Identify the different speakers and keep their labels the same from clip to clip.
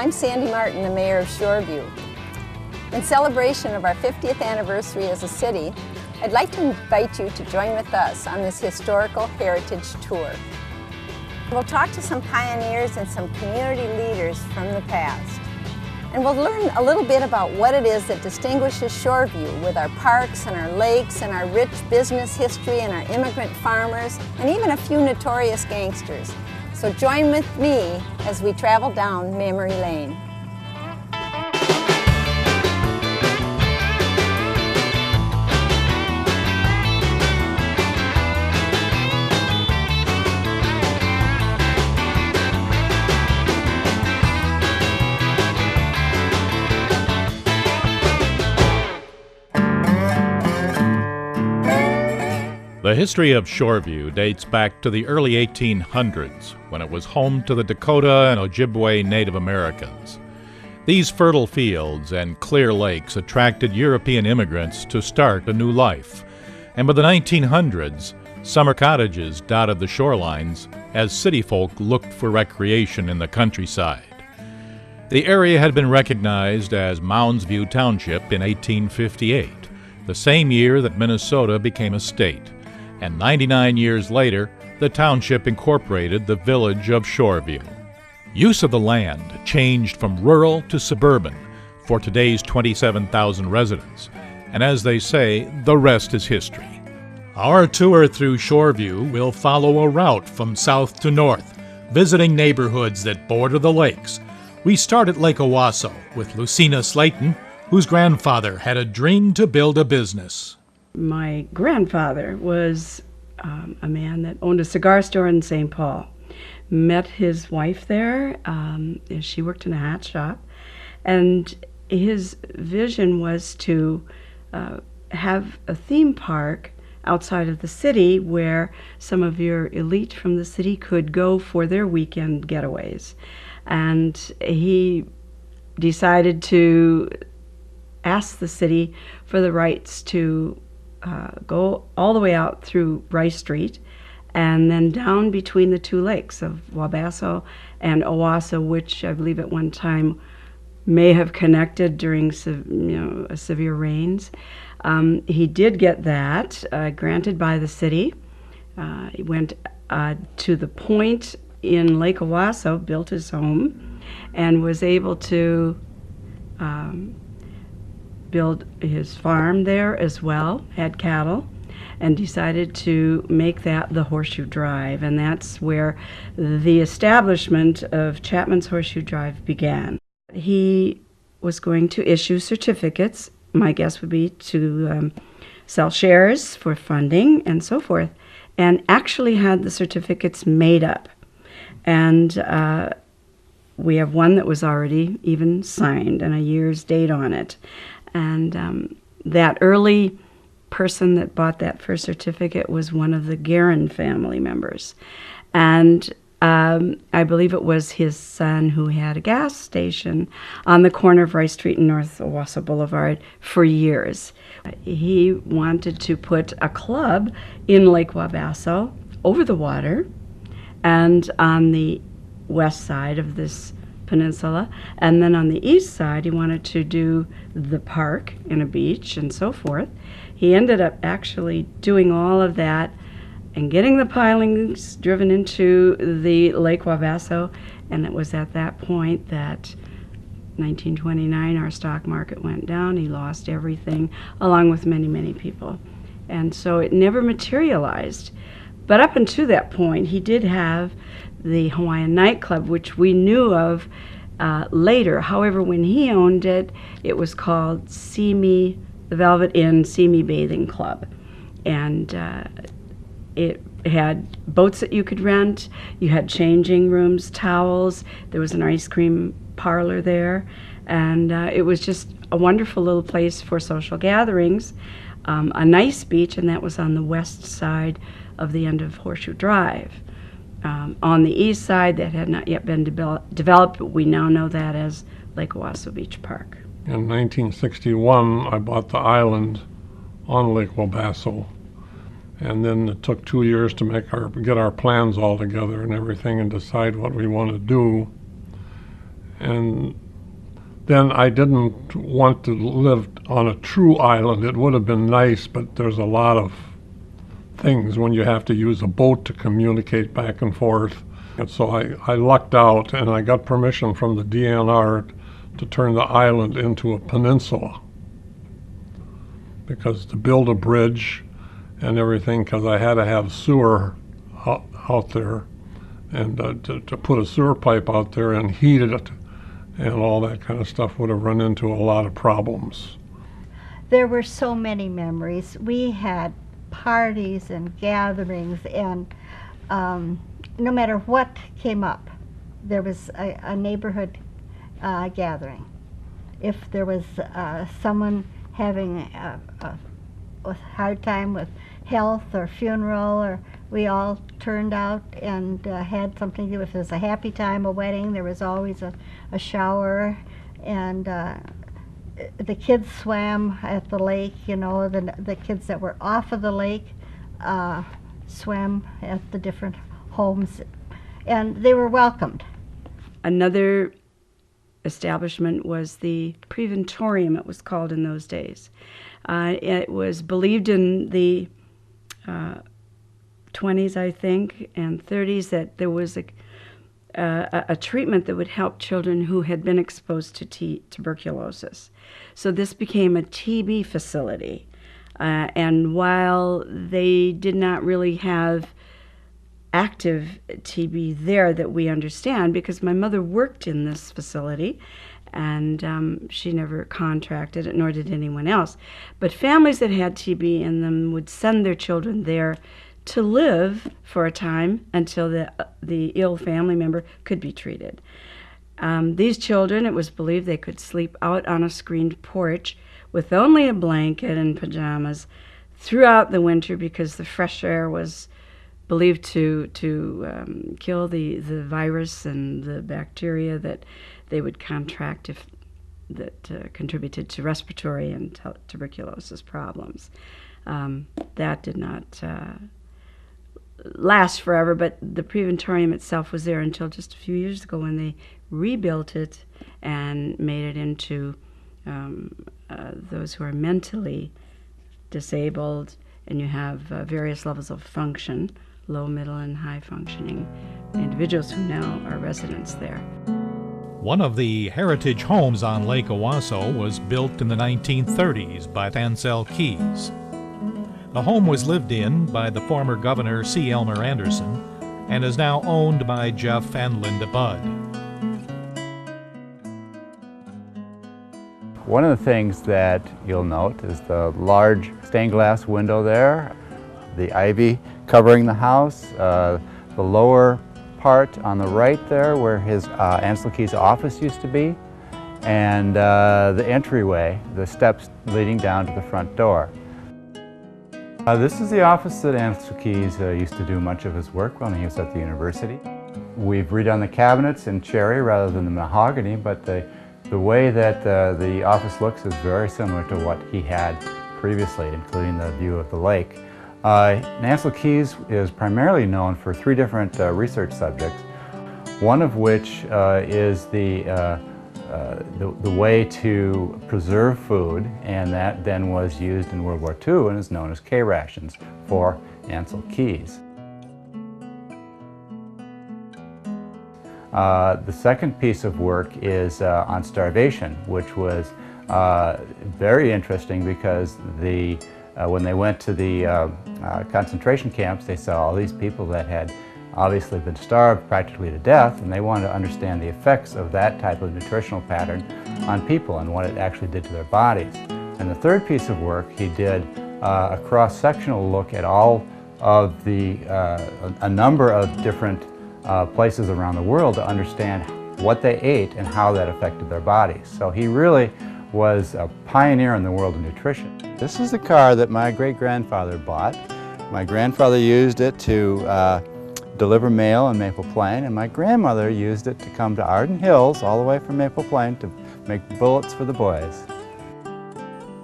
Speaker 1: I'm Sandy Martin, the Mayor of Shoreview. In celebration of our 50th anniversary as a city, I'd like to invite you to join with us on this historical heritage tour. We'll talk to some pioneers and some community leaders from the past. And we'll learn a little bit about what it is that distinguishes Shoreview with our parks and our lakes and our rich business history and our immigrant farmers and even a few notorious gangsters. So join with me as we travel down memory lane.
Speaker 2: The history of Shoreview dates back to the early 1800s, when it was home to the Dakota and Ojibwe Native Americans. These fertile fields and clear lakes attracted European immigrants to start a new life. And by the 1900s, summer cottages dotted the shorelines as city folk looked for recreation in the countryside. The area had been recognized as Mounds View Township in 1858, the same year that Minnesota became a state. And 99 years later, the township incorporated the village of Shoreview. Use of the land changed from rural to suburban for today's 27,000 residents. And as they say, the rest is history. Our tour through Shoreview will follow a route from south to north, visiting neighborhoods that border the lakes. We start at Lake Owasso with Lucina Slayton, whose grandfather had a dream to build a business.
Speaker 3: My grandfather was a man that owned a cigar store in St. Paul. Met his wife there. She worked in a hat shop. And his vision was to have a theme park outside of the city where some of your elite from the city could go for their weekend getaways. And he decided to ask the city for the rights to go all the way out through Rice Street and then down between the two lakes of Wabasso and Owasso, which I believe at one time may have connected during severe rains. He did get that granted by the city. He went to the point in Lake Owasso, built his home, and was able to build his farm there as well, had cattle, and decided to make that the Horseshoe Drive. And that's where the establishment of Chapman's Horseshoe Drive began. He was going to issue certificates, my guess would be to sell shares for funding and so forth, and actually had the certificates made up. And we have one that was already even signed and a year's date on it. And that early person that bought that first certificate was one of the Guerin family members. And I believe it was his son who had a gas station on the corner of Rice Street and North Owasso Boulevard for years. He wanted to put a club in Lake Wabasso over the water and on the west side of this peninsula, and then on the east side he wanted to do the park and a beach and so forth. He ended up actually doing all of that and getting the pilings driven into the Lake Wabasso, and it was at that point that 1929 our stock market went down. He lost everything along with many, many people, and so it never materialized. But up until that point he did have the Hawaiian nightclub, which we knew of later. However, when he owned it, it was called the Velvet Inn Simi Bathing Club. And it had boats that you could rent, you had changing rooms, towels, there was an ice cream parlor there, and it was just a wonderful little place for social gatherings. A nice beach, and that was on the west side of the end of Horseshoe Drive. On the east side, that had not yet been developed, but we now know that as Lake Owasso Beach Park.
Speaker 4: In 1961, I bought the island on Lake Wabasso, and then it took 2 years to get our plans all together and everything and decide what we want to do. And then I didn't want to live on a true island. It would have been nice, but there's a lot of things when you have to use a boat to communicate back and forth. And so I lucked out, and I got permission from the DNR to turn the island into a peninsula, because to build a bridge and everything, because I had to have sewer out there, and to put a sewer pipe out there and heat it and all that kind of stuff would have run into a lot of problems.
Speaker 5: There were so many memories. We had parties and gatherings, and no matter what came up, there was a neighborhood gathering. If there was someone having a hard time with health or funeral, or we all turned out and had something to do. If it was a happy time, a wedding, there was always a shower, and the kids swam at the lake. You know, the kids that were off of the lake swam at the different homes, and they were welcomed.
Speaker 3: Another establishment was the Preventorium, it was called in those days. It was believed in the 20s, I think, and 30s that there was a treatment that would help children who had been exposed to tuberculosis. So this became a TB facility. And while they did not really have active TB there that we understand, because my mother worked in this facility, and she never contracted it, nor did anyone else. But families that had TB in them would send their children there to live for a time until the ill family member could be treated. These children, it was believed they could sleep out on a screened porch with only a blanket and pajamas throughout the winter, because the fresh air was believed to kill the virus and the bacteria that they would contract if that contributed to respiratory and tuberculosis problems. That did not last forever, but the Preventorium itself was there until just a few years ago, when they rebuilt it and made it into those who are mentally disabled, and you have various levels of function, low, middle, and high functioning individuals who now are residents there.
Speaker 2: One of the heritage homes on Lake Owasso was built in the 1930s by Ancel Keys. The home was lived in by the former Governor C. Elmer Anderson and is now owned by Jeff and Linda Budd.
Speaker 6: One of the things that you'll note is the large stained glass window there, the ivy covering the house, the lower part on the right there where his Ancel Keys' office used to be, and the entryway, the steps leading down to the front door. This is the office that Ancel Keys used to do much of his work when he was at the university. We've redone the cabinets in cherry rather than the mahogany, but the way that the office looks is very similar to what he had previously, including the view of the lake. Ancel Keys is primarily known for three different research subjects, one of which is the way to preserve food, and that then was used in World War II and is known as K-rations for Ancel Keys. The second piece of work is on starvation, which was very interesting because when they went to the concentration camps, they saw all these people that had obviously been starved practically to death, and they wanted to understand the effects of that type of nutritional pattern on people and what it actually did to their bodies. And the third piece of work, he did a cross-sectional look at all of a number of different places around the world to understand what they ate and how that affected their bodies. So he really was a pioneer in the world of nutrition. This is the car that my great-grandfather bought. My grandfather used it to deliver mail in Maple Plain, and my grandmother used it to come to Arden Hills all the way from Maple Plain to make bullets for the boys.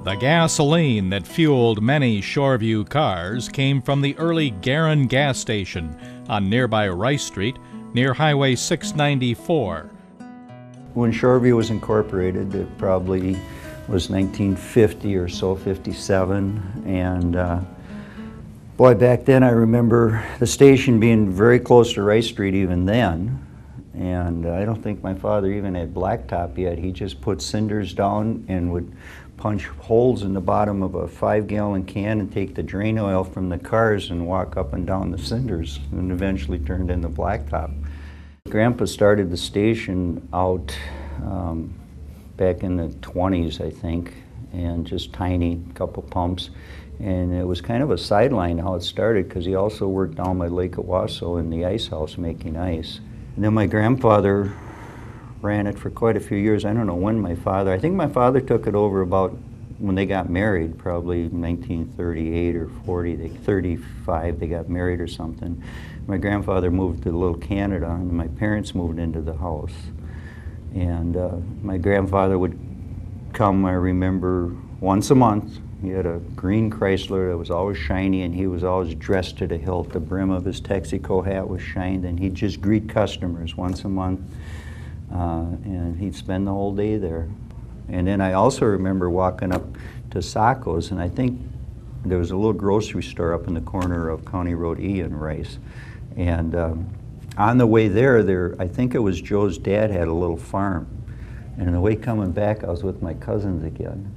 Speaker 2: The gasoline that fueled many Shoreview cars came from the early Garin gas station on nearby Rice Street near Highway 694.
Speaker 7: when Shoreview was incorporated, it probably was 1950 or so, 57, and boy, back then I remember the station being very close to Rice Street even then, and I don't think my father even had blacktop yet. He just put cinders down and would punch holes in the bottom of a 5-gallon can and take the drain oil from the cars and walk up and down the cinders, and eventually turned into blacktop. Grandpa started the station out back in the 20s, I think, and just tiny, couple pumps. And it was kind of a sideline how it started, because he also worked down by Lake Owasso in the ice house making ice. And then my grandfather ran it for quite a few years. I don't know when I think my father took it over about when they got married, probably 1938 or 40, 35 they got married or something. My grandfather moved to Little Canada, and my parents moved into the house. And my grandfather would come, I remember, once a month. He had a green Chrysler that was always shiny, and he was always dressed to the hilt. The brim of his Texaco hat was shined, and he'd just greet customers once a month, and he'd spend the whole day there. And then I also remember walking up to Sacco's, and I think there was a little grocery store up in the corner of County Road E in Rice. And on the way there, I think it was Joe's dad had a little farm. And on the way coming back, I was with my cousins again.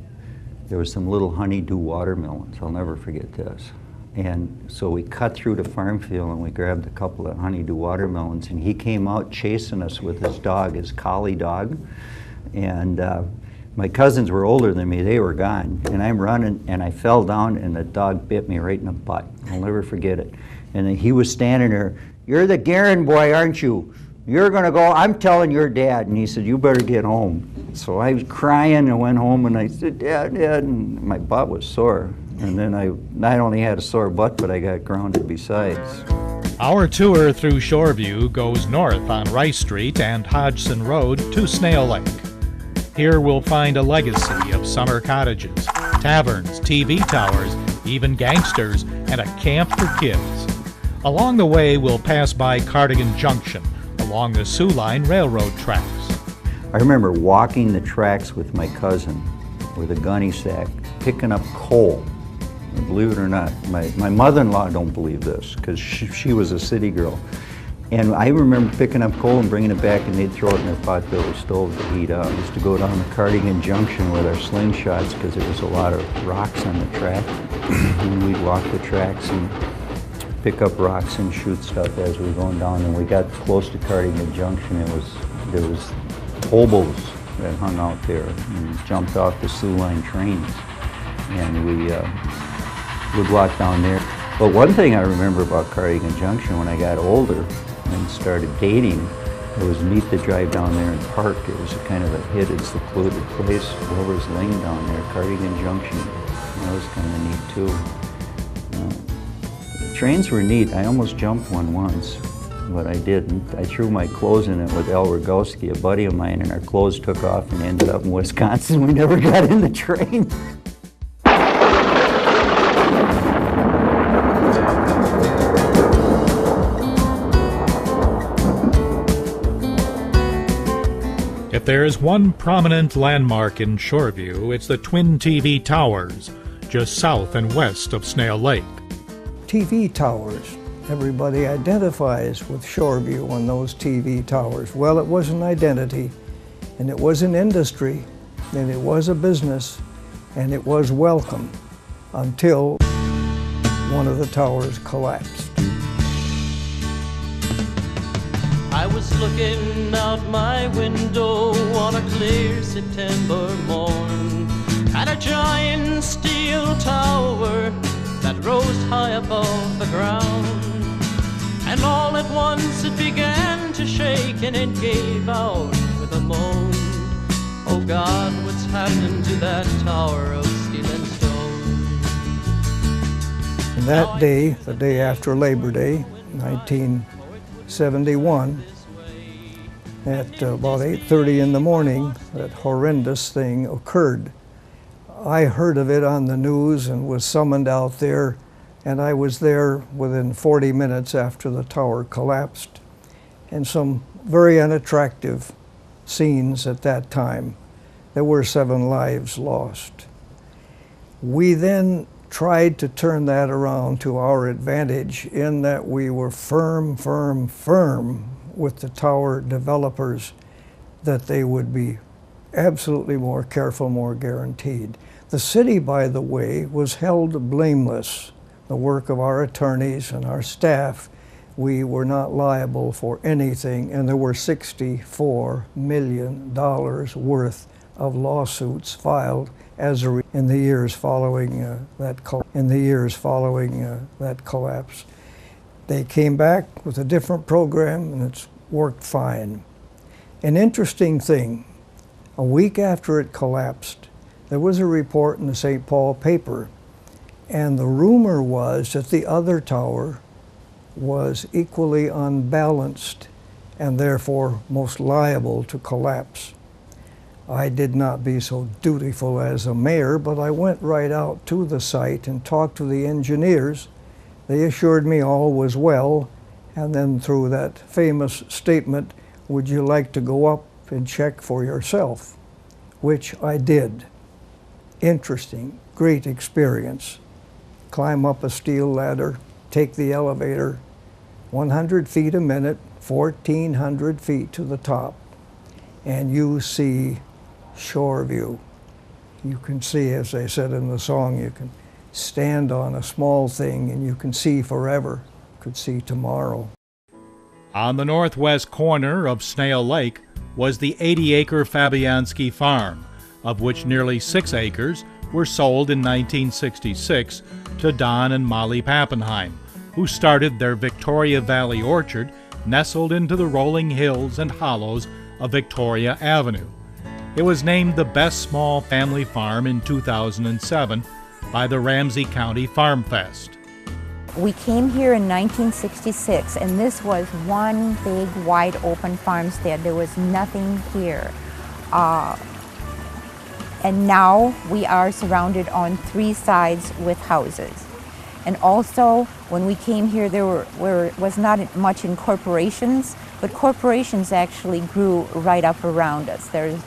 Speaker 7: There was some little honeydew watermelons. I'll never forget this. And so we cut through the farm field and we grabbed a couple of honeydew watermelons, and he came out chasing us with his dog, his collie dog. And my cousins were older than me, they were gone. And I'm running and I fell down and the dog bit me right in the butt. I'll never forget it. And then he was standing there, "You're the Guerin boy, aren't you? You're gonna go, I'm telling your dad." And he said, "You better get home." So I was crying and went home and I said, "Dad, Dad," and my butt was sore. And then I not only had a sore butt, but I got grounded besides.
Speaker 2: Our tour through Shoreview goes north on Rice Street and Hodgson Road to Snail Lake. Here we'll find a legacy of summer cottages, taverns, TV towers, even gangsters, and a camp for kids. Along the way, we'll pass by Cardigan Junction, along the Sioux Line railroad tracks.
Speaker 7: I remember walking the tracks with my cousin with a gunny sack, picking up coal. And believe it or not, my mother-in-law don't believe this, because she was a city girl. And I remember picking up coal and bringing it back, and they'd throw it in their potbelly stove to heat up. We used to go down to Cardigan Junction with our slingshots, because there was a lot of rocks on the track. And we'd walk the tracks and pick up rocks and shoot stuff as we were going down. And we got close to Cardigan Junction, there was hobos that hung out there and jumped off the Sioux Line trains. And we would walk down there. But one thing I remember about Cardigan Junction when I got older and started dating, it was neat to drive down there and park. It was a kind of a hidden, secluded place. Lover's Lane down there, Cardigan Junction. That was kind of neat too. The trains were neat. I almost jumped one once, but I didn't. I threw my clothes in it with Al Rogowski, a buddy of mine, and our clothes took off and ended up in Wisconsin. We never got in the train.
Speaker 2: If there is one prominent landmark in Shoreview, it's the twin TV towers, just south and west of Snail Lake.
Speaker 8: TV towers. Everybody identifies with Shoreview on those TV towers. Well, it was an identity, and it was an industry, and it was a business, and it was welcome until one of the towers collapsed.
Speaker 9: I was looking out my window on a clear September morn at a giant steel tower that rose high above the ground. And all at once it began to shake and it gave out with a moan. Oh God, what's happened to that tower of steel and stone?
Speaker 8: And that day, the day after Labor Day, 1971, at about 8:30 in the morning, that horrendous thing occurred. I heard of it on the news and was summoned out there, and I was there within 40 minutes after the tower collapsed. And some very unattractive scenes at that time. There were 7 lives lost. We then tried to turn that around to our advantage in that we were firm with the tower developers that they would be absolutely more careful, more guaranteed. The city, by the way, was held blameless. The work of our attorneys and our staff, we were not liable for anything, and there were $64 million worth of lawsuits filed as in the years following that collapse. They came back with a different program, and it's worked fine. An interesting thing, a week after it collapsed, there was a report in the St. Paul paper, and the rumor was that the other tower was equally unbalanced and therefore most liable to collapse. I did not be so dutiful as a mayor, but I went right out to the site and talked to the engineers. They assured me all was well, and then through that famous statement, "Would you like to go up and check for yourself?" Which I did. Interesting, great experience. Climb up a steel ladder, take the elevator, 100 feet a minute, 1,400 feet to the top, and you see Shoreview. You can see, as they said in the song, you can stand on a small thing and you can see forever, could see tomorrow.
Speaker 2: On the northwest corner of Snail Lake was the 80-acre Fabianski farm, of which nearly 6 acres were sold in 1966 to Don and Molly Pappenheim, who started their Victoria Valley orchard nestled into the rolling hills and hollows of Victoria Avenue. It was named the best small family farm in 2007 by the Ramsey County Farm Fest.
Speaker 10: We came here in 1966, and this was one big, wide open farmstead. There was nothing here. And now we are surrounded on 3 sides with houses. And also, when we came here, there was not much in corporations, but corporations actually grew right up around us. There's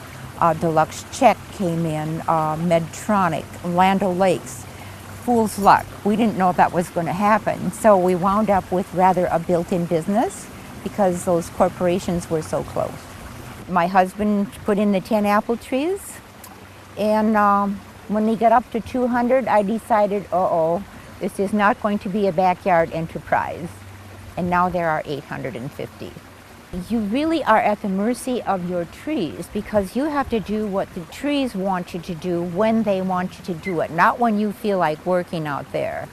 Speaker 10: Deluxe Check came in, Medtronic, Land O'Lakes, Fool's Luck. We didn't know that was going to happen, so we wound up with rather a built-in business because those corporations were so close. My husband put in the 10 apple trees, and when we got up to 200, I decided, this is not going to be a backyard enterprise. And now there are 850. You really are at the mercy of your trees because you have to do what the trees want you to do when they want you to do it, not when you feel like working out there.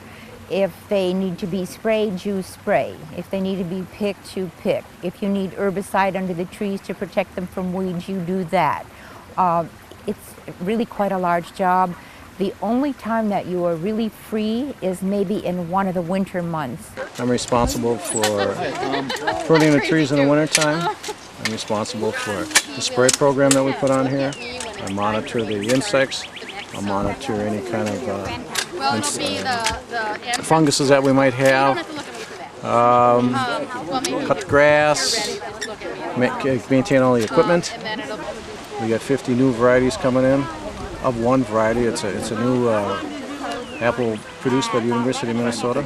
Speaker 10: If they need to be sprayed, you spray. If they need to be picked, you pick. If you need herbicide under the trees to protect them from weeds, you do that. It's really quite a large job. The only time that you are really free is maybe in one of the winter months.
Speaker 11: I'm responsible for pruning the trees in the wintertime. I'm responsible for the spray program that we put on here. I monitor the insects. I'll monitor any kind of funguses that we might have. Cut the grass, maintain all the equipment. We got 50 new varieties coming in. Of one variety, it's a new apple produced by the University of Minnesota.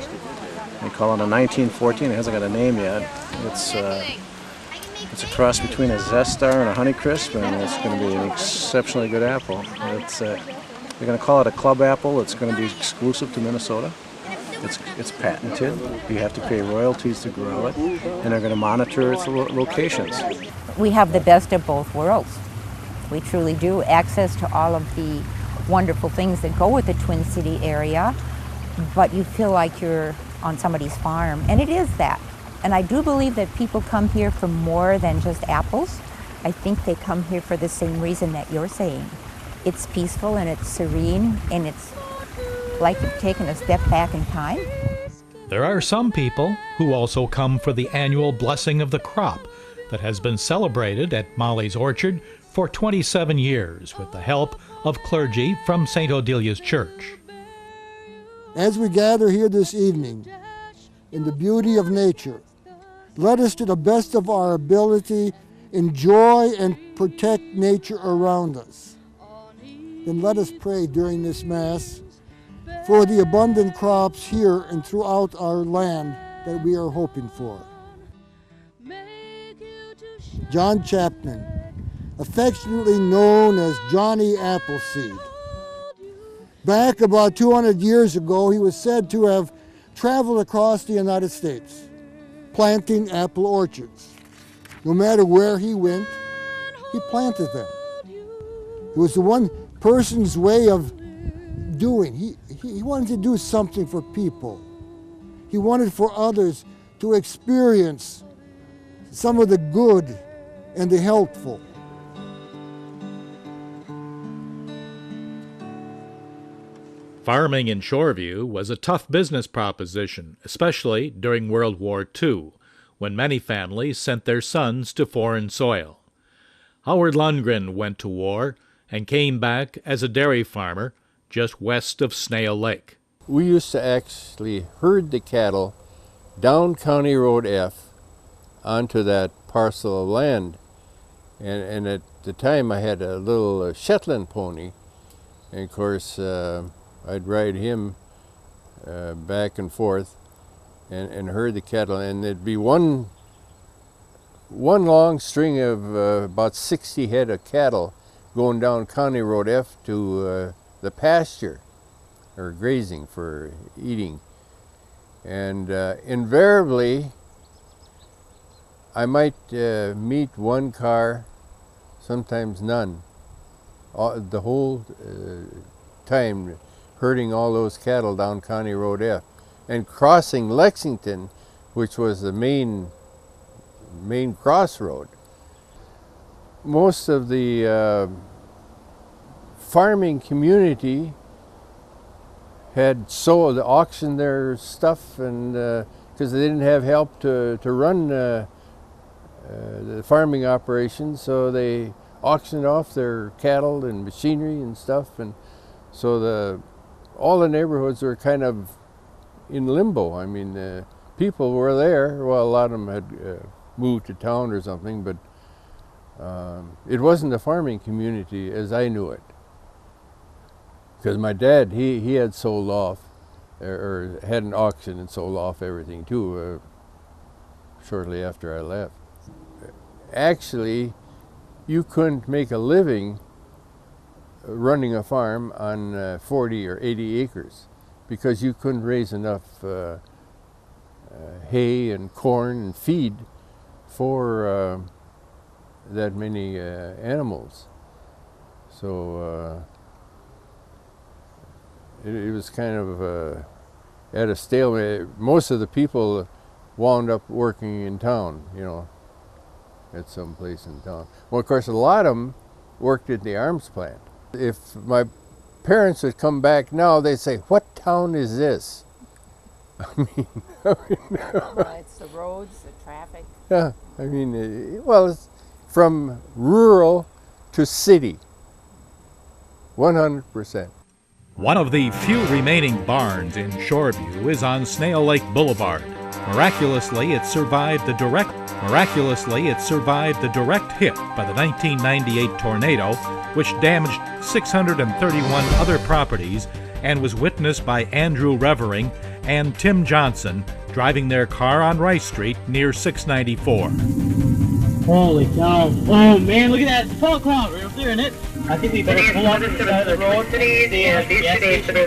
Speaker 11: They call it a 1914. It hasn't got a name yet. It's a cross between a Zestar and a Honeycrisp, and it's going to be an exceptionally good apple. They're going to call it a club apple. It's going to be exclusive to Minnesota. It's patented. You have to pay royalties to grow it, and they're going to monitor its locations.
Speaker 10: We have the best of both worlds. We truly do. Access to all of the wonderful things that go with the Twin City area, but you feel like you're on somebody's farm, and it is that. And I do believe that people come here for more than just apples. I think they come here for the same reason that you're saying. It's peaceful and it's serene, and it's like you've taken a step back in time.
Speaker 2: There are some people who also come for the annual blessing of the crop that has been celebrated at Molly's Orchard for 27 years with the help of clergy from St. Odilia's Church.
Speaker 12: As we gather here this evening in the beauty of nature, let us to the best of our ability enjoy and protect nature around us. Then let us pray during this Mass for the abundant crops here and throughout our land that we are hoping for. John Chapman, affectionately known as Johnny Appleseed. Back about 200 years ago, he was said to have traveled across the United States, planting apple orchards. No matter where he went, he planted them. It was the one person's way of doing. He wanted to do something for people. He wanted for others to experience some of the good and the helpful.
Speaker 2: Farming in Shoreview was a tough business proposition, especially during World War II, when many families sent their sons to foreign soil. Howard Lundgren went to war and came back as a dairy farmer just west of Snail Lake.
Speaker 13: We used to actually herd the cattle down County Road F onto that parcel of land. And at the time I had a little Shetland pony, and of course I'd ride him back and forth and herd the cattle, and there'd be one long string of about 60 head of cattle going down County Road F to the pasture, or grazing for eating. And invariably I might meet one car, sometimes none, the whole time herding all those cattle down County Road F and crossing Lexington, which was the main crossroad. Most of the farming community had sold, auctioned their stuff, and because they didn't have help to run the farming operations, so they auctioned off their cattle and machinery and stuff, and so all the neighborhoods were kind of in limbo. I mean, people were there. Well, a lot of them had moved to town or something, but it wasn't a farming community as I knew it. Because my dad, he had sold off, or had an auction and sold off everything too, shortly after I left. Actually, you couldn't make a living running a farm on 40 or 80 acres because you couldn't raise enough hay and corn and feed for that many animals. So it was kind of at a stalemate. Most of the people wound up working in town, you know, at some place in town. Well, of course, a lot of them worked at the arms plant. If my parents would come back now, they'd say, "What town is this?" I mean,
Speaker 10: Well, it's the roads, the traffic.
Speaker 13: yeah, I mean, well, it's from rural to city, 100%.
Speaker 2: One of the few remaining barns in Shoreview is on Snail Lake Boulevard. Miraculously, it survived the direct hit by the 1998 tornado, which damaged 631 other properties and was witnessed by Andrew Revering and Tim Johnson driving their car on Rice Street near 694.
Speaker 14: Holy cow. Oh man, look at that fog cloud right up there, isn't it? I think we better pull off to the side of the road.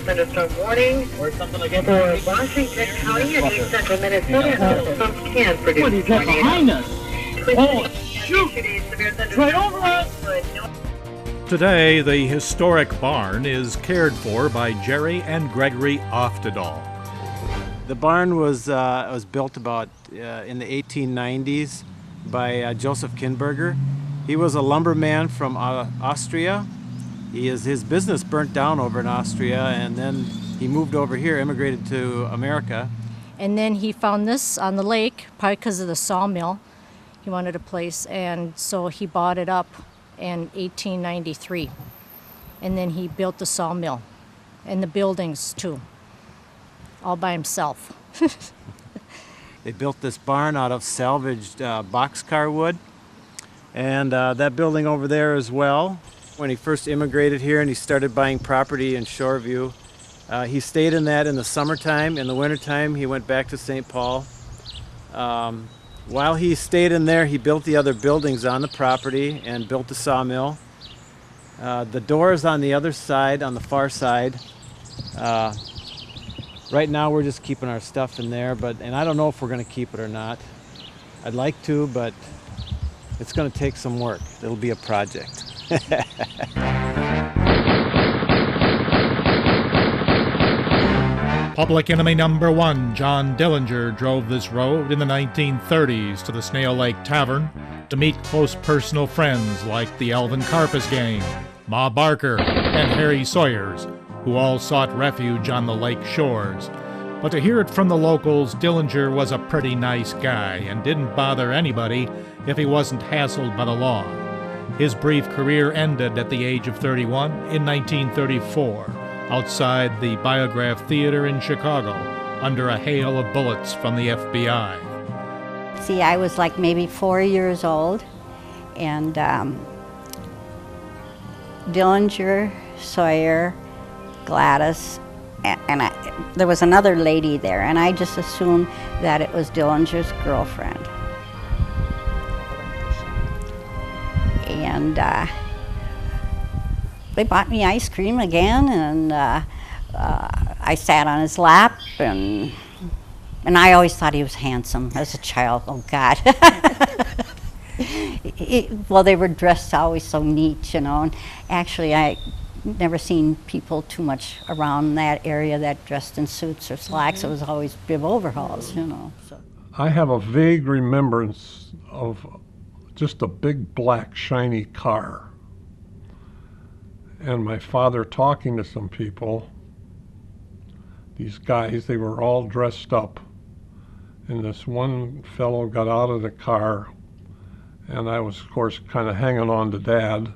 Speaker 15: Thunderstorm warning
Speaker 14: or something like that.
Speaker 15: for Washington County and East Central Minnesota. Some can produce.
Speaker 14: What is that behind us? Oh, shoot! It's right over us!
Speaker 2: Today, the historic barn is cared for by Jerry and Gregory Oftedal.
Speaker 16: The barn was built about in the 1890s by Joseph Kinberger. He was a lumberman from Austria. His business burnt down over in Austria, and then he moved over here, immigrated to America.
Speaker 17: And then he found this on the lake, probably because of the sawmill. He wanted a place, and so he bought it up in 1893. And then he built the sawmill and the buildings too, all by himself.
Speaker 16: They built this barn out of salvaged boxcar wood. And that building over there as well. When he first immigrated here and he started buying property in Shoreview, he stayed in that in the summertime. In the wintertime, he went back to St. Paul. While he stayed in there, he built the other buildings on the property and built the sawmill. The door is on the other side, on the far side. Right now we're just keeping our stuff in there, and I don't know if we're going to keep it or not. I'd like to, but it's going to take some work. It'll be a project.
Speaker 2: Public enemy number one, John Dillinger, drove this road in the 1930s to the Snail Lake Tavern to meet close personal friends like the Alvin Karpus Gang, Ma Barker, and Harry Sawyers, who all sought refuge on the lake shores. But to hear it from the locals, Dillinger was a pretty nice guy and didn't bother anybody if he wasn't hassled by the law. His brief career ended at the age of 31 in 1934, outside the Biograph Theater in Chicago, under a hail of bullets from the FBI.
Speaker 18: See, I was like maybe 4 years old, and Dillinger, Sawyer, Gladys, and there was another lady there, and I just assumed that it was Dillinger's girlfriend. And they bought me ice cream again, and I sat on his lap, and I always thought he was handsome as a child. Oh God. Well, they were dressed always so neat, you know, and actually I never seen people too much around that area that dressed in suits or slacks. It was always bib overalls, you know. So.
Speaker 4: I have a vague remembrance of just a big black shiny car, and my father talking to some people. These guys, they were all dressed up, and this one fellow got out of the car, and I was, of course, kind of hanging on to Dad,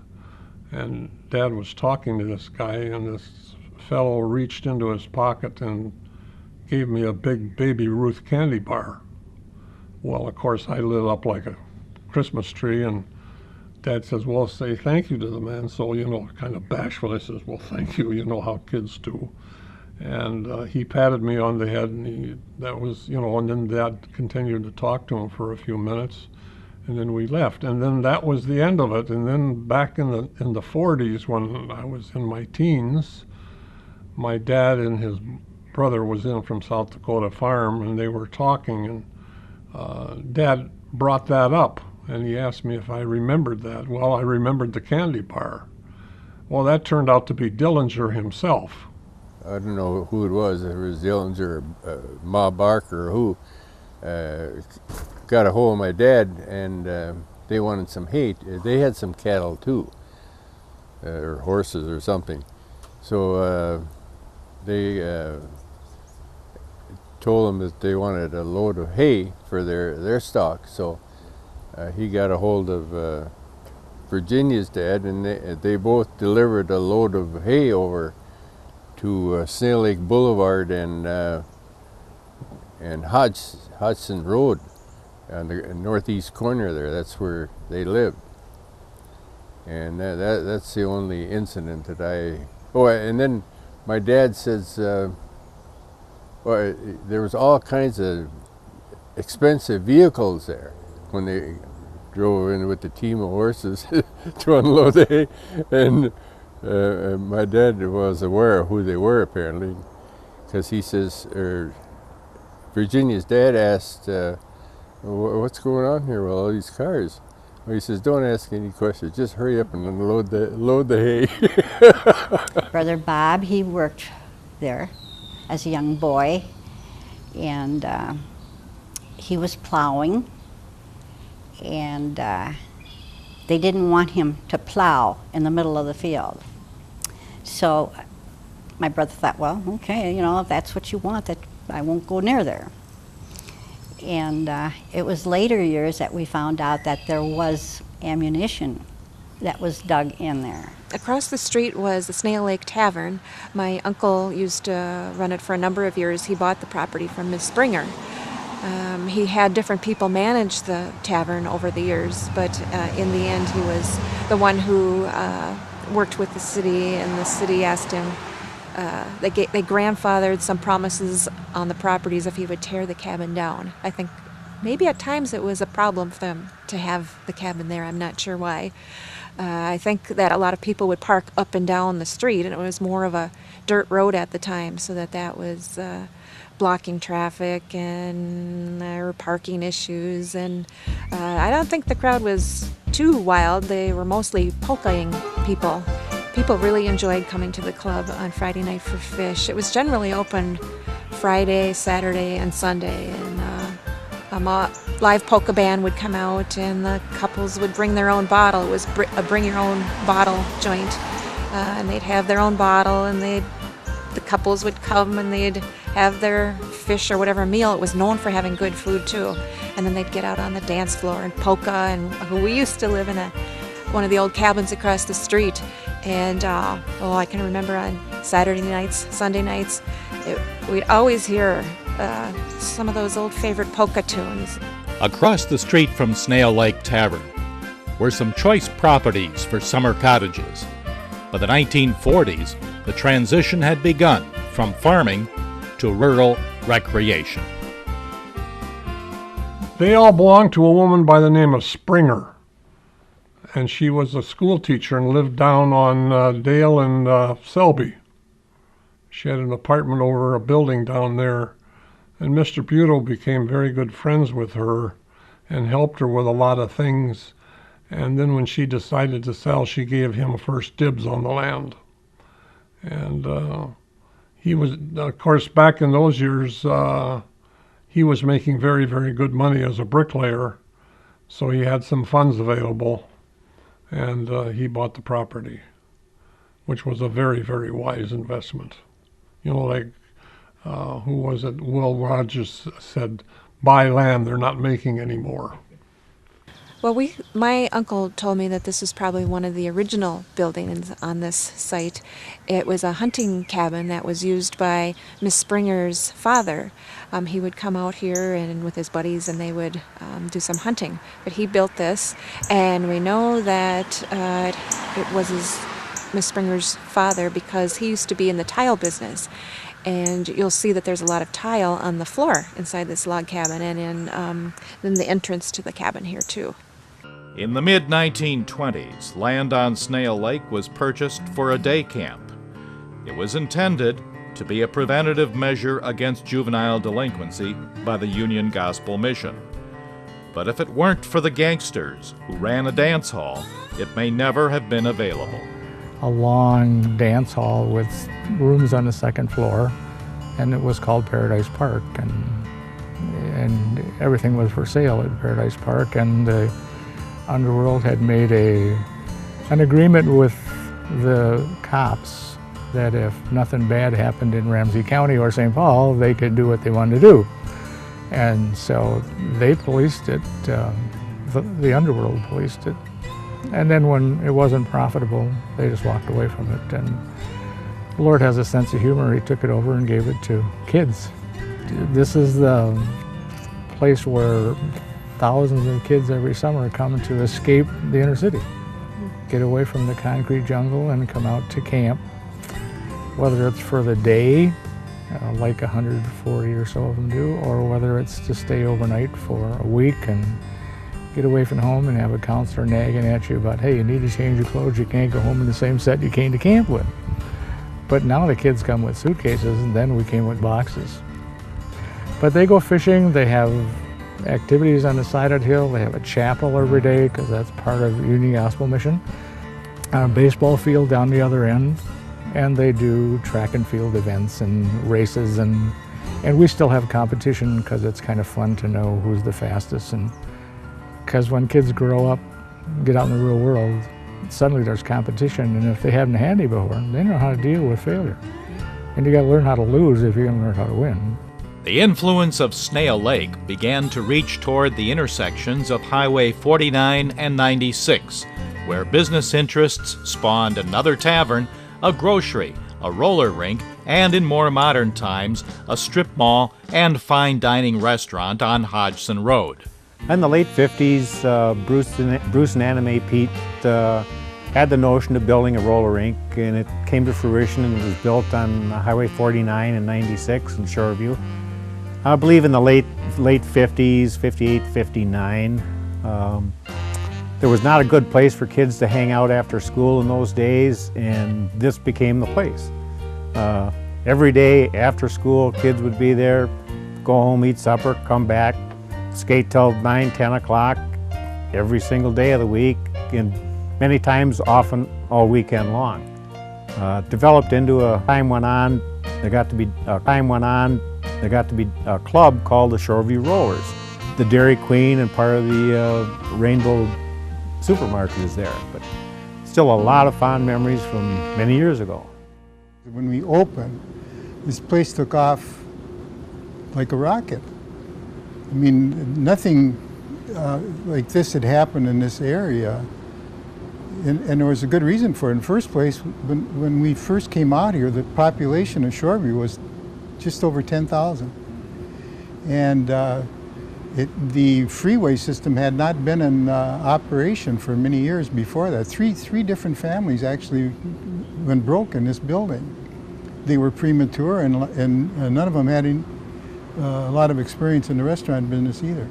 Speaker 4: and Dad was talking to this guy, and this fellow reached into his pocket and gave me a big Baby Ruth candy bar. Well, of course, I lit up like a Christmas tree, and Dad says, well, say thank you to the man. So, you know, kind of bashful, I says, well, thank you, you know how kids do. And he patted me on the head, and that was, you know, and then Dad continued to talk to him for a few minutes, and then we left. And then that was the end of it. And then back in the 40s, when I was in my teens, my dad and his brother was in from South Dakota Farm, and they were talking, and Dad brought that up, and he asked me if I remembered that. Well, I remembered the candy bar. Well, that turned out to be Dillinger himself.
Speaker 13: I don't know who it was. It was Dillinger, Ma Barker, who got a hold of my dad, and they wanted some hay. They had some cattle too, or horses or something. So they told them that they wanted a load of hay for their stock. So he got a hold of Virginia's dad, and they both delivered a load of hay over to Snail Lake Boulevard and Hodgson Road on the northeast corner there. That's where they lived. And that's the only incident that I... Oh, and then my dad says, well, there was all kinds of expensive vehicles there when they drove in with the team of horses to unload the hay. And my dad was aware of who they were, apparently, because he says, Virginia's dad asked, what's going on here with all these cars? Well, he says, don't ask any questions, just hurry up and load the hay.
Speaker 18: Brother Bob, he worked there as a young boy, and he was plowing, and they didn't want him to plow in the middle of the field. So my brother thought, well, okay, you know, if that's what you want, that I won't go near there. And it was later years that we found out that there was ammunition that was dug in there.
Speaker 19: Across the street was the Snail Lake Tavern. My uncle used to run it for a number of years. He bought the property from Miss Springer. He had different people manage the tavern over the years, but in the end he was the one who worked with the city, and the city asked him, they grandfathered some promises on the properties if he would tear the cabin down. I think maybe at times it was a problem for them to have the cabin there. I'm not sure why. I think that a lot of people would park up and down the street, and it was more of a dirt road at the time, so that was blocking traffic, and there were parking issues. And I don't think the crowd was too wild. They were mostly polkaing people. People really enjoyed coming to the club on Friday night for fish. It was generally open Friday, Saturday, and Sunday, and a live polka band would come out, and the couples would bring their own bottle. It was a bring your own bottle joint, and they'd have their own bottle, and the couples would come and they'd have their fish or whatever meal. It was known for having good food too, and then they'd get out on the dance floor and polka. And we used to live in one of the old cabins across the street, and I can remember on Saturday nights, Sunday nights, we'd always hear some of those old favorite polka tunes.
Speaker 2: Across the street from Snail Lake Tavern were some choice properties for summer cottages. By the 1940s, the transition had begun from farming to rural recreation.
Speaker 4: They all belonged to a woman by the name of Springer, and she was a school teacher and lived down on Dale and Selby. She had an apartment over a building down there, and Mr. Buto became very good friends with her and helped her with a lot of things. And then when she decided to sell, she gave him first dibs on the land. And he was, of course, back in those years, he was making very, very good money as a bricklayer. So he had some funds available, and he bought the property, which was a very, very wise investment. You know, like, who was it? Will Rogers said, buy land, they're not making any more.
Speaker 19: Well, my uncle told me that this was probably one of the original buildings on this site. It was a hunting cabin that was used by Miss Springer's father. He would come out here and with his buddies, and they would do some hunting. But he built this, and we know that it was Miss Springer's father because he used to be in the tile business. And you'll see that there's a lot of tile on the floor inside this log cabin, and in the entrance to the cabin here too.
Speaker 2: In the mid-1920s, land on Snail Lake was purchased for a day camp. It was intended to be a preventative measure against juvenile delinquency by the Union Gospel Mission. But if it weren't for the Gangsters, who ran a dance hall, it may never have been available.
Speaker 20: A long dance hall with rooms on the second floor, and it was called Paradise Park, and everything was for sale at Paradise Park, and the underworld had made an agreement with the cops that if nothing bad happened in Ramsey County or St. Paul, they could do what they wanted to do. And so they policed it, the underworld policed it. And then when it wasn't profitable, they just walked away from it. And the Lord has a sense of humor. He took it over and gave it to kids. This is the place where thousands of kids every summer come to escape the inner city, get away from the concrete jungle and come out to camp, whether it's for the day, like 140 or so of them do, or whether it's to stay overnight for a week and get away from home and have a counselor nagging at you about, hey, you need to change your clothes, you can't go home in the same set you came to camp with. But now the kids come with suitcases, and then we came with boxes. But they go fishing, they have activities on the side of the hill, they have a chapel every day because that's part of Union Gospel Mission, a baseball field down the other end, and they do track and field events and races, and we still have competition because it's kind of fun to know who's the fastest. And because when kids grow up, get out in the real world, suddenly there's competition, and if they haven't had any before, they know how to deal with failure. And you got to learn how to lose if you're going to learn how to win.
Speaker 2: The influence of Snail Lake began to reach toward the intersections of Highway 49 and 96, where business interests spawned another tavern, a grocery, a roller rink, and in more modern times, a strip mall and fine dining restaurant on Hodgson Road.
Speaker 21: In the late 50s, Bruce and Anime Pete had the notion of building a roller rink, and it came to fruition and it was built on Highway 49 in '96 in Shoreview. I believe in the late 50s, 58, 59. There was not a good place for kids to hang out after school in those days, and this became the place. Every day after school, kids would be there, go home, eat supper, come back, skate till 9, 10 o'clock every single day of the week, and many times, often all weekend long. Developed into a time went on, there got to be a club called the Shoreview Rollers. The Dairy Queen and part of the Rainbow Supermarket is there, but still a lot of fond memories from many years ago.
Speaker 12: When we opened, this place took off like a rocket. I mean, nothing like this had happened in this area, and there was a good reason for it. In the first place, when we first came out here, the population of Shoreview was just over 10,000. And the freeway system had not been in operation for many years before that. Three different families actually went broke in this building. They were premature, and none of them had a lot of experience in the restaurant business either.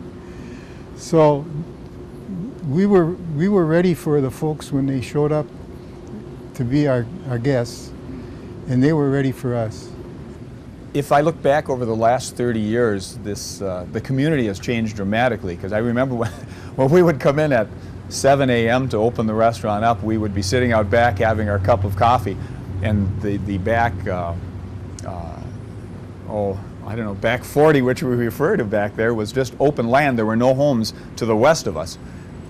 Speaker 12: So we were ready for the folks when they showed up to be our guests, and they were ready for us.
Speaker 22: If I look back over the last 30 years, the community has changed dramatically, because I remember when we would come in at 7 a.m. to open the restaurant up, we would be sitting out back having our cup of coffee, and the back, back 40, which we refer to back there, was just open land. There were no homes to the west of us.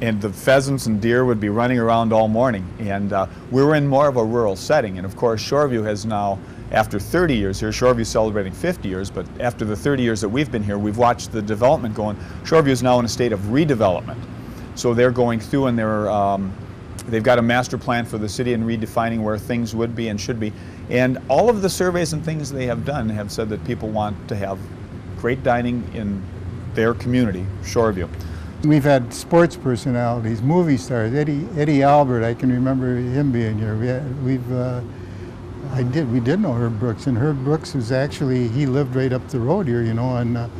Speaker 22: And the pheasants and deer would be running around all morning. And we were in more of a rural setting. And of course, Shoreview has now, after 30 years here, Shoreview's celebrating 50 years, but after the 30 years that we've been here, we've watched the development going. Shoreview is now in a state of redevelopment. So they're going through and they've got a master plan for the city and redefining where things would be and should be. And all of the surveys and things they have done have said that people want to have great dining in their community, Shoreview.
Speaker 12: We've had sports personalities, movie stars. Eddie Albert, I can remember him being here. We did know Herb Brooks, and Herb Brooks was actually, he lived right up the road here, you know,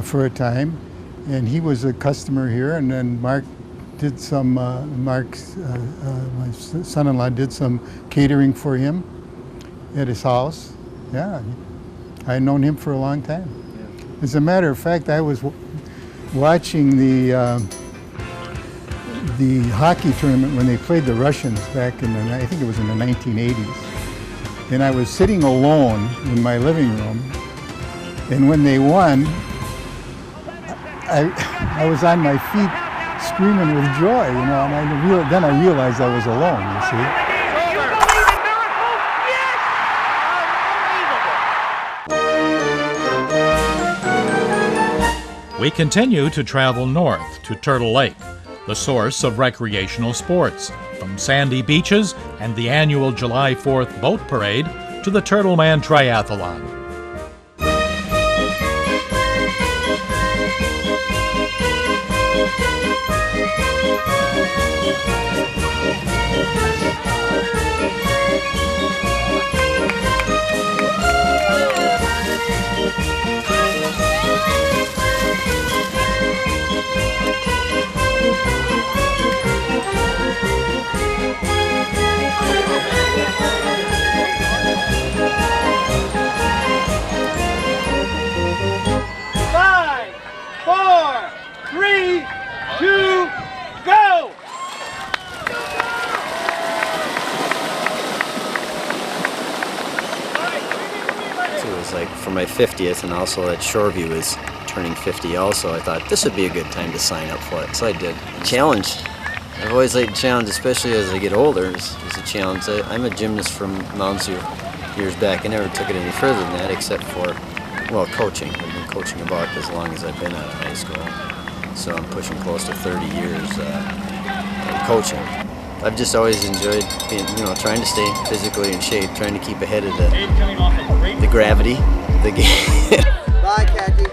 Speaker 12: for a time, and he was a customer here. And then Mark did some, my son-in-law did some catering for him at his house. Yeah, I'd known him for a long time. As a matter of fact, I was watching the hockey tournament when they played the Russians back in I think it was in the 1980s. And I was sitting alone in my living room, and when they won, I was on my feet screaming with joy, you know, and then I realized I was alone, you see.
Speaker 2: We continue to travel north to Turtle Lake, the source of recreational sports, from sandy beaches and the annual July 4th boat parade to the Turtle Man Triathlon.
Speaker 23: For my 50th, and also that Shoreview is turning 50 also, I thought this would be a good time to sign up for it. So I did. Challenge. I've always liked challenge, especially as I get older, is a challenge. I'm a gymnast from Mounds years back. I never took it any further than that except for, well, coaching. I've been coaching about as long as I've been out of high school. So I'm pushing close to 30 years coaching. I've just always enjoyed being, trying to stay physically in shape, trying to keep ahead of the gravity of the game.
Speaker 1: Bye, Jacci.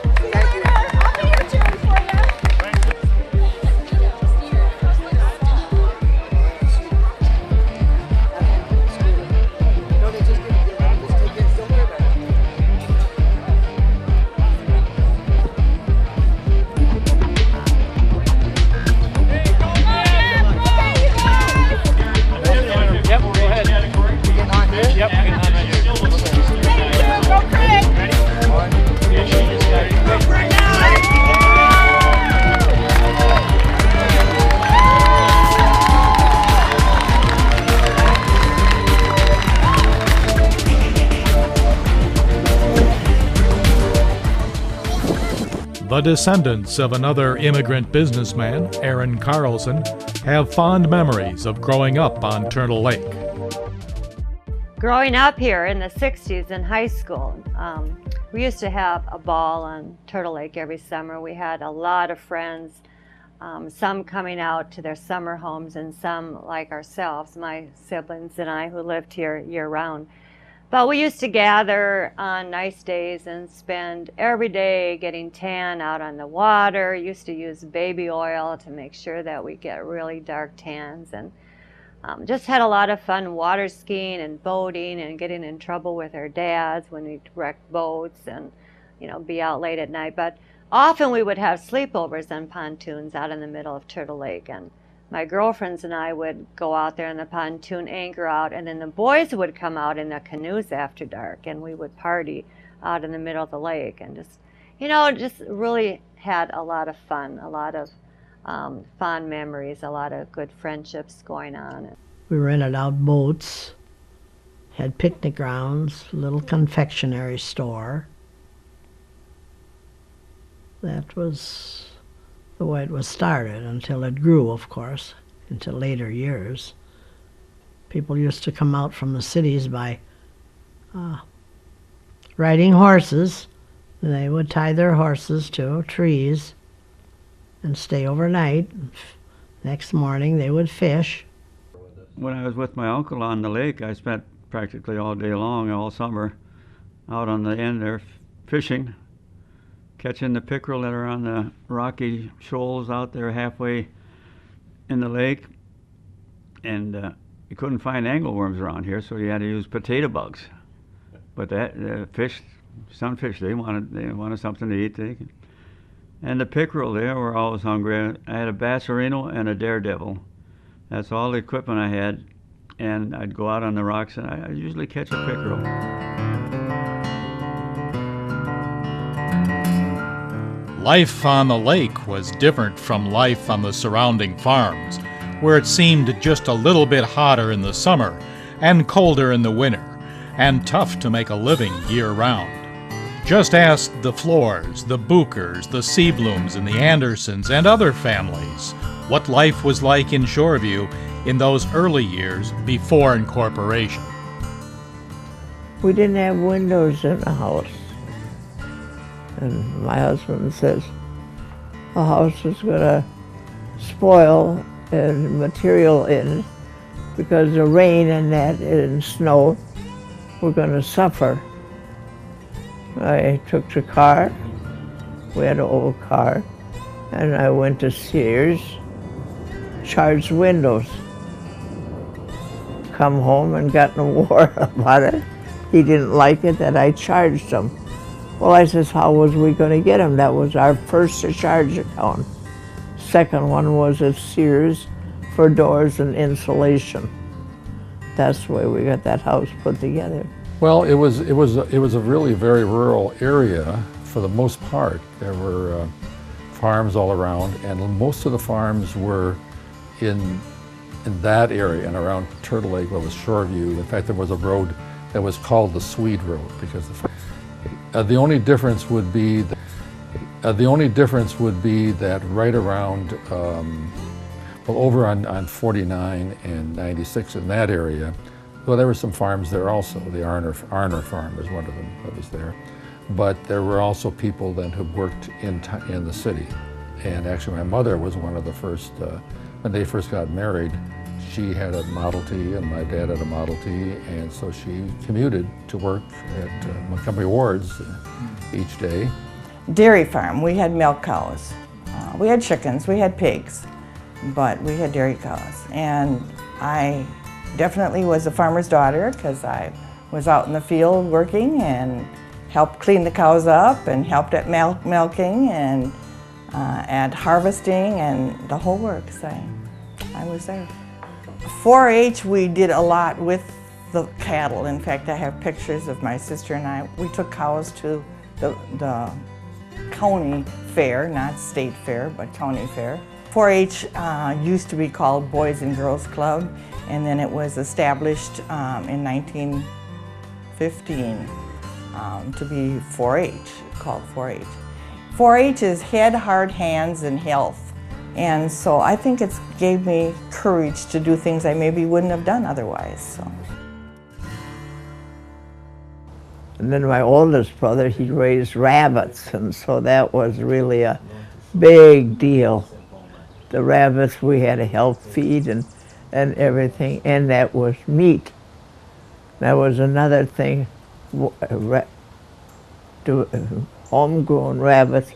Speaker 1: Thank you.
Speaker 2: The descendants of another immigrant businessman, Aaron Carlson, have fond memories of growing up on Turtle Lake.
Speaker 3: Growing up here in the 60s in high school, we used to have a ball on Turtle Lake every summer. We had a lot of friends, some coming out to their summer homes and some like ourselves, my siblings and I, who lived here year-round. But we used to gather on nice days and spend every day getting tan out on the water. Used to use baby oil to make sure that we get really dark tans, and just had a lot of fun water skiing and boating and getting in trouble with our dads when we wrecked boats and, be out late at night. But often we would have sleepovers on pontoons out in the middle of Turtle Lake, and my girlfriends and I would go out there in the pontoon, anchor out, and then the boys would come out in the canoes after dark, and we would party out in the middle of the lake, and just really had a lot of fun, a lot of fond memories, a lot of good friendships going on.
Speaker 5: We rented out boats, had picnic grounds, a little confectionery store. That was the way it was started, until it grew, of course, into later years. People used to come out from the cities by riding horses. They would tie their horses to trees and stay overnight. Next morning they would fish.
Speaker 24: When I was with my uncle on the lake, I spent practically all day long, all summer, out on the end there fishing, catching the pickerel that are on the rocky shoals out there halfway in the lake. And you couldn't find angleworms around here, so you had to use potato bugs. But that fish, some fish, they wanted something to eat. And the pickerel there were always hungry. I had a basserino and a daredevil. That's all the equipment I had. And I'd go out on the rocks and I'd usually catch a pickerel.
Speaker 2: Life on the lake was different from life on the surrounding farms, where it seemed just a little bit hotter in the summer and colder in the winter, and tough to make a living year-round. Just ask the Floors, the Bookers, the Seablooms, and the Andersons, and other families what life was like in Shoreview in those early years before incorporation.
Speaker 5: We didn't have windows in the house. And my husband says a house is going to spoil and material in because of rain and that and snow, we're going to suffer. I took the car, we had an old car, and I went to Sears, charged windows. Come home and got in a war about it. He didn't like it that I charged him. Well, I says, how was we going to get them? That was our first charge account. Second one was at Sears for doors and insulation. That's the way we got that house put together.
Speaker 4: Well, it was a really very rural area for the most part. There were farms all around, and most of the farms were in that area and around Turtle Lake, what was Shoreview. In fact, there was a road that was called the Swede Road because the only difference would be that right around, over on 49 and 96 in that area, well, there were some farms there also. The Arner farm was one of them that was there. But there were also people then who worked in the city. And actually my mother was one of the first, when they first got married,
Speaker 2: She had a Model T and my dad had a Model T, and so she commuted to work at Montgomery Ward's each day.
Speaker 6: Dairy farm, we had milk cows. We had chickens, we had pigs, but we had dairy cows. And I definitely was a farmer's daughter because I was out in the field working and helped clean the cows up and helped at milking and at harvesting and the whole works. I was there. 4-H, we did a lot with the cattle. In fact, I have pictures of my sister and I. We took cows to the county fair, not state fair, but county fair. 4-H used to be called Boys and Girls Club, and then it was established in 1915 to be 4-H, called 4-H. 4-H is head, heart, hands, and health. And so I think it's gave me courage to do things I maybe wouldn't have done otherwise. So.
Speaker 5: And then my oldest brother, he raised rabbits, and so that was really a big deal. The rabbits, we had to help feed and everything, and that was meat. That was another thing. Homegrown rabbits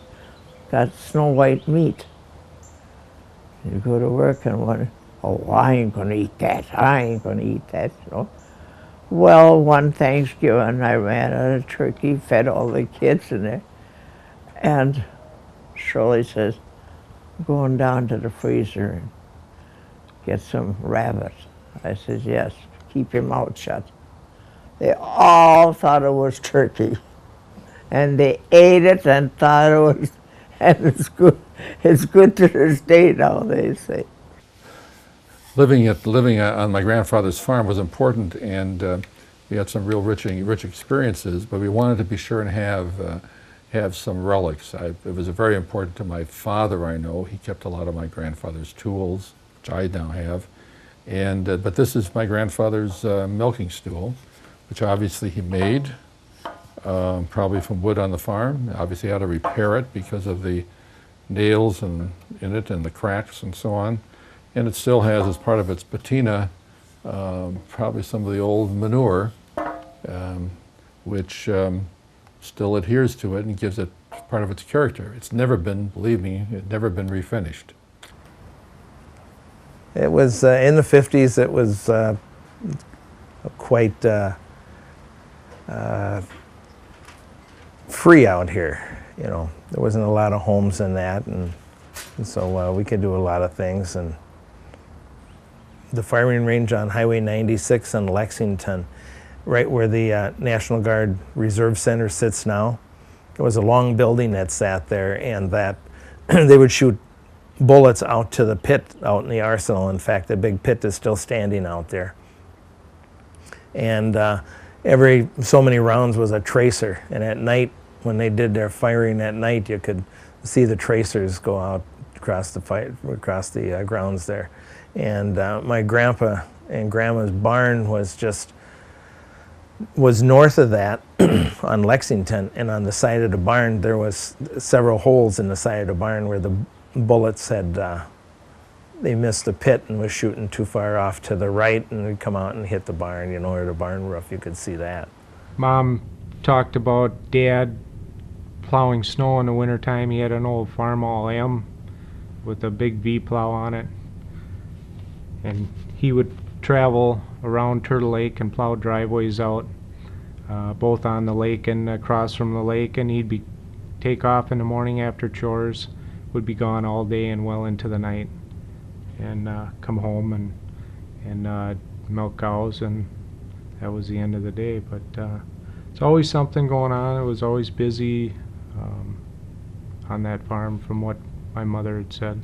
Speaker 5: got snow white meat. You go to work and wonder, oh, I ain't gonna eat that, I ain't gonna eat that, you know. Well, one Thanksgiving I ran out of turkey, fed all the kids in there, and Shirley says, I'm going down to the freezer and get some rabbit. I said, yes, keep your mouth shut. They all thought it was turkey, and they ate it and thought it was, and it's good to this day now, they say.
Speaker 2: Living on my grandfather's farm was important, and we had some real rich experiences, but we wanted to be sure and have some relics. It was very important to my father, I know. He kept a lot of my grandfather's tools, which I now have. And but this is my grandfather's milking stool, which obviously he made, probably from wood on the farm. Obviously had to repair it because of the nails in it and the cracks and so on. And it still has, as part of its patina, probably some of the old manure, which still adheres to it and gives it part of its character. It's never been, believe me, it's never been refinished.
Speaker 7: It was in the 50s, it was quite free out here. You know, there wasn't a lot of homes in that, and so we could do a lot of things. And the firing range on Highway 96 in Lexington, right where the National Guard Reserve Center sits now, there was a long building that sat there, and that they would shoot bullets out to the pit out in the arsenal. In fact, the big pit is still standing out there. And every so many rounds was a tracer, and at night, when they did their firing at night, you could see the tracers go out across the grounds there. And my grandpa and grandma's barn was north of that on Lexington, and on the side of the barn there was several holes in the side of the barn where the bullets had they missed the pit and was shooting too far off to the right, and would come out and hit the barn, you know, or the barn roof. You could see that.
Speaker 8: Mom talked about Dad plowing snow in the wintertime. He had an old Farmall M with a big V plow on it, and he would travel around Turtle Lake and plow driveways out, both on the lake and across from the lake, and he'd take off in the morning after chores, would be gone all day and well into the night, and come home and milk cows, and that was the end of the day. But it's always something going on. It was always busy on that farm, from what my mother had said.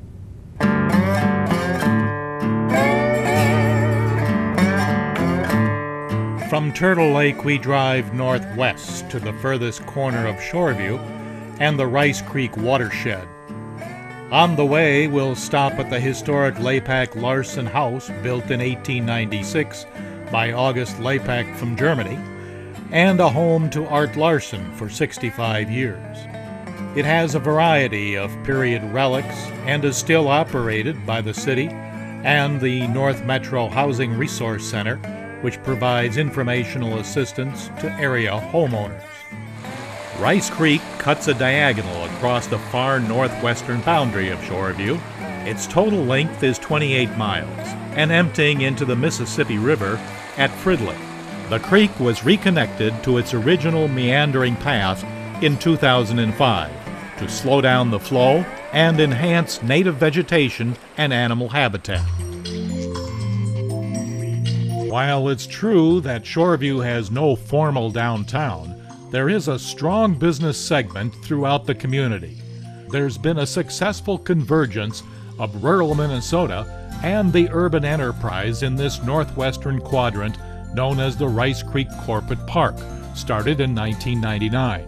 Speaker 2: From Turtle Lake, we drive northwest to the furthest corner of Shoreview and the Rice Creek watershed. On the way, we'll stop at the historic Leipak Larsen house, built in 1896 by August Leipak from Germany, and a home to Art Larsen for 65 years. It has a variety of period relics and is still operated by the city and the North Metro Housing Resource Center, which provides informational assistance to area homeowners. Rice Creek cuts a diagonal across the far northwestern boundary of Shoreview. Its total length is 28 miles and emptying into the Mississippi River at Fridley. The creek was reconnected to its original meandering path in 2005 to slow down the flow and enhance native vegetation and animal habitat. While it's true that Shoreview has no formal downtown, there is a strong business segment throughout the community. There's been a successful convergence of rural Minnesota and the urban enterprise in this northwestern quadrant known as the Rice Creek Corporate Park, started in 1999.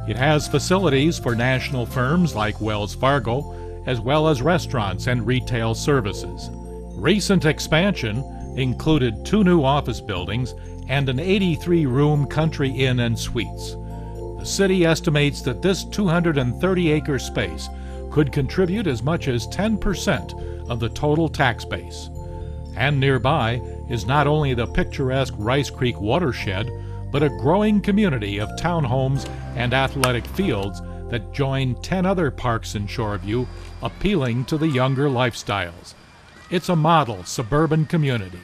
Speaker 2: It has facilities for national firms like Wells Fargo, as well as restaurants and retail services. Recent expansion included 2 new office buildings and an 83-room country inn and suites. The city estimates that this 230-acre space could contribute as much as 10% of the total tax base. And nearby is not only the picturesque Rice Creek watershed, but a growing community of townhomes and athletic fields that join 10 other parks in Shoreview, appealing to the younger lifestyles. It's a model suburban community.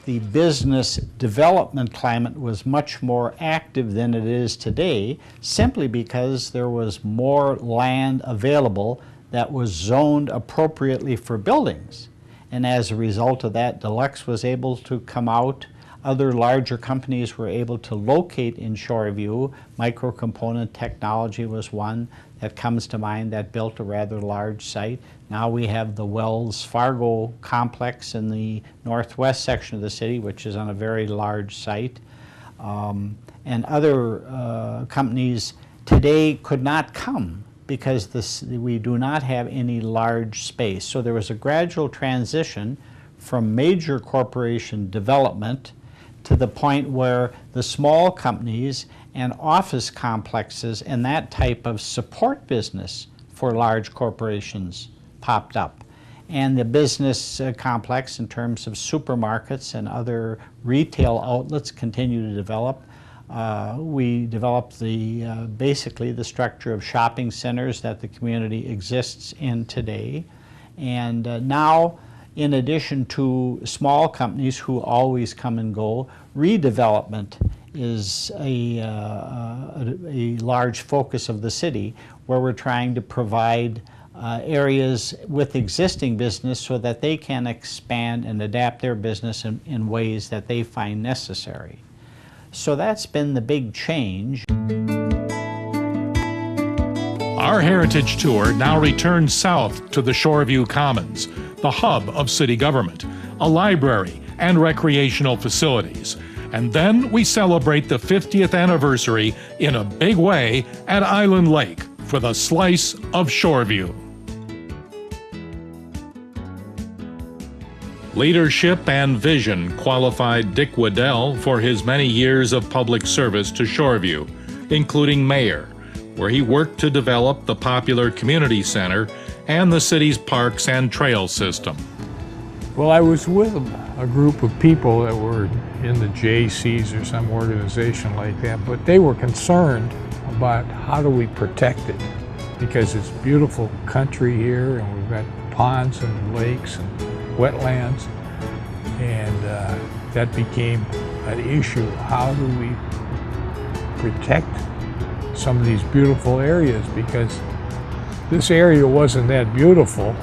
Speaker 9: The business development climate was much more active than it is today, simply because there was more land available that was zoned appropriately for buildings. And as a result of that, Deluxe was able to come out. Other larger companies were able to locate in Shoreview. Micro Component Technology was one that comes to mind that built a rather large site. Now we have the Wells Fargo complex in the northwest section of the city, which is on a very large site. And other companies today could not come because we do not have any large space. So there was a gradual transition from major corporation development to the point where the small companies and office complexes and that type of support business for large corporations popped up. And the business complex in terms of supermarkets and other retail outlets continue to develop. We developed basically the structure of shopping centers that the community exists in today. And now, in addition to small companies who always come and go, redevelopment is a large focus of the city, where we're trying to provide areas with existing business so that they can expand and adapt their business in ways that they find necessary. So that's been the big change.
Speaker 2: Our Heritage Tour now returns south to the Shoreview Commons, the hub of city government, a library, and recreational facilities. And then we celebrate the 50th anniversary in a big way at Island Lake for the slice of Shoreview. Leadership and vision qualified Dick Waddell for his many years of public service to Shoreview, including mayor, where he worked to develop the popular community center and the city's parks and trail system.
Speaker 20: Well, I was with a group of people that were in the JCs or some organization like that, but they were concerned about how do we protect it, because it's beautiful country here and we've got ponds and lakes and wetlands, and that became an issue. How do we protect some of these beautiful areas, because this area wasn't that beautiful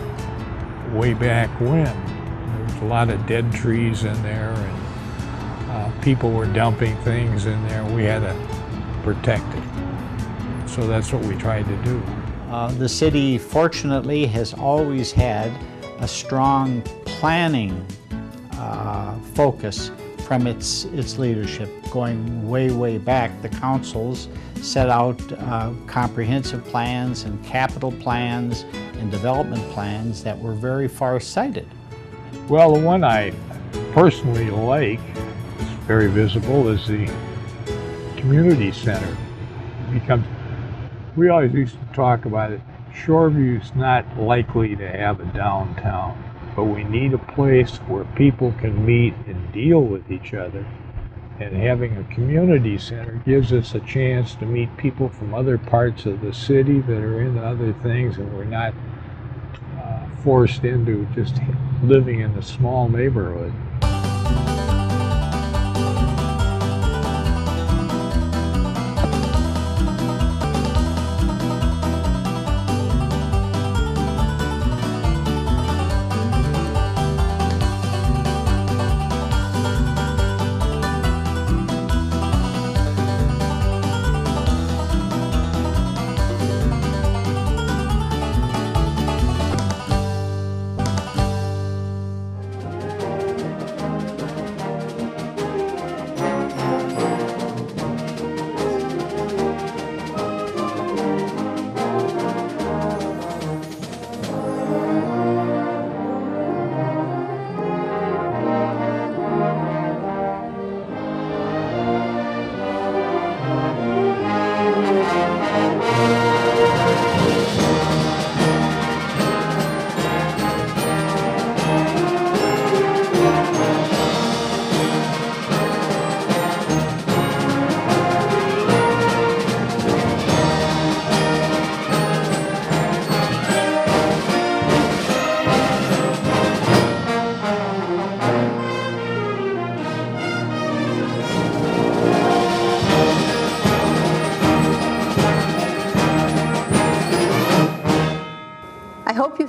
Speaker 20: way back when. There was a lot of dead trees in there, and people were dumping things in there. We had to protect it. So that's what we tried to do.
Speaker 9: The city, fortunately, has always had a strong planning focus from its leadership. Going way back, the councils set out comprehensive plans and capital plans and development plans that were very far-sighted.
Speaker 20: Well, the one I personally like, it's very visible, is the community center. We always used to talk about it. Shoreview's not likely to have a downtown,
Speaker 4: but we need a place where people can meet and deal with each other. And having a community center gives us a chance to meet people from other parts of the city that are into other things, and we're not forced into just living in a small neighborhood.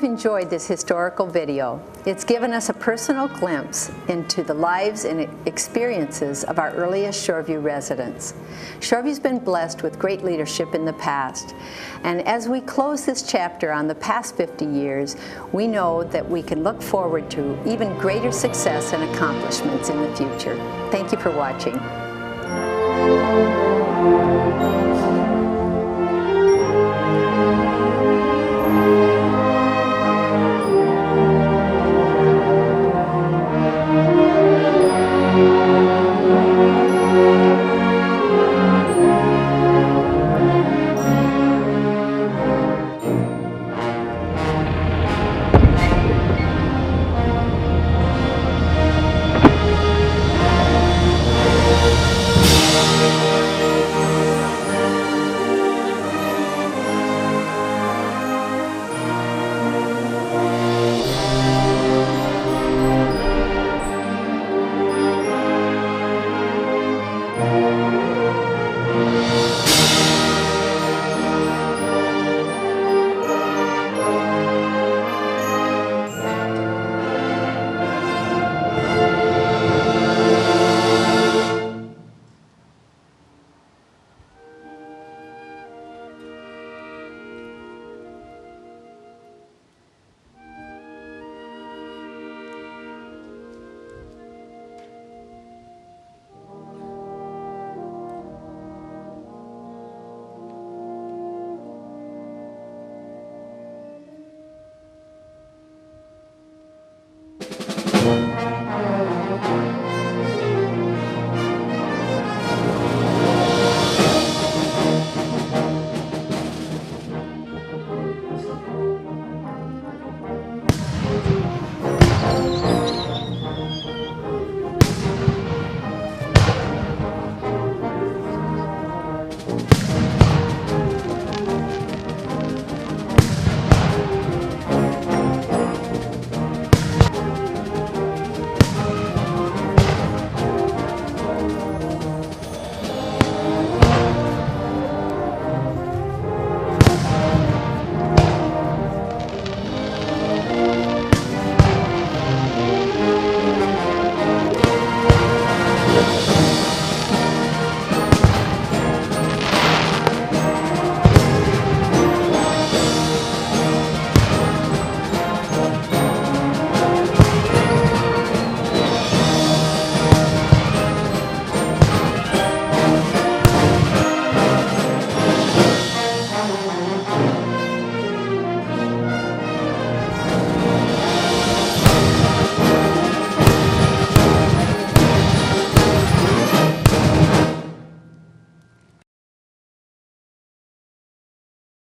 Speaker 10: Enjoyed this historical video. It's given us a personal glimpse into the lives and experiences of our earliest Shoreview residents. Shoreview's been blessed with great leadership in the past, and as we close this chapter on the past 50 years, we know that we can look forward to even greater success and accomplishments in the future. Thank you for watching.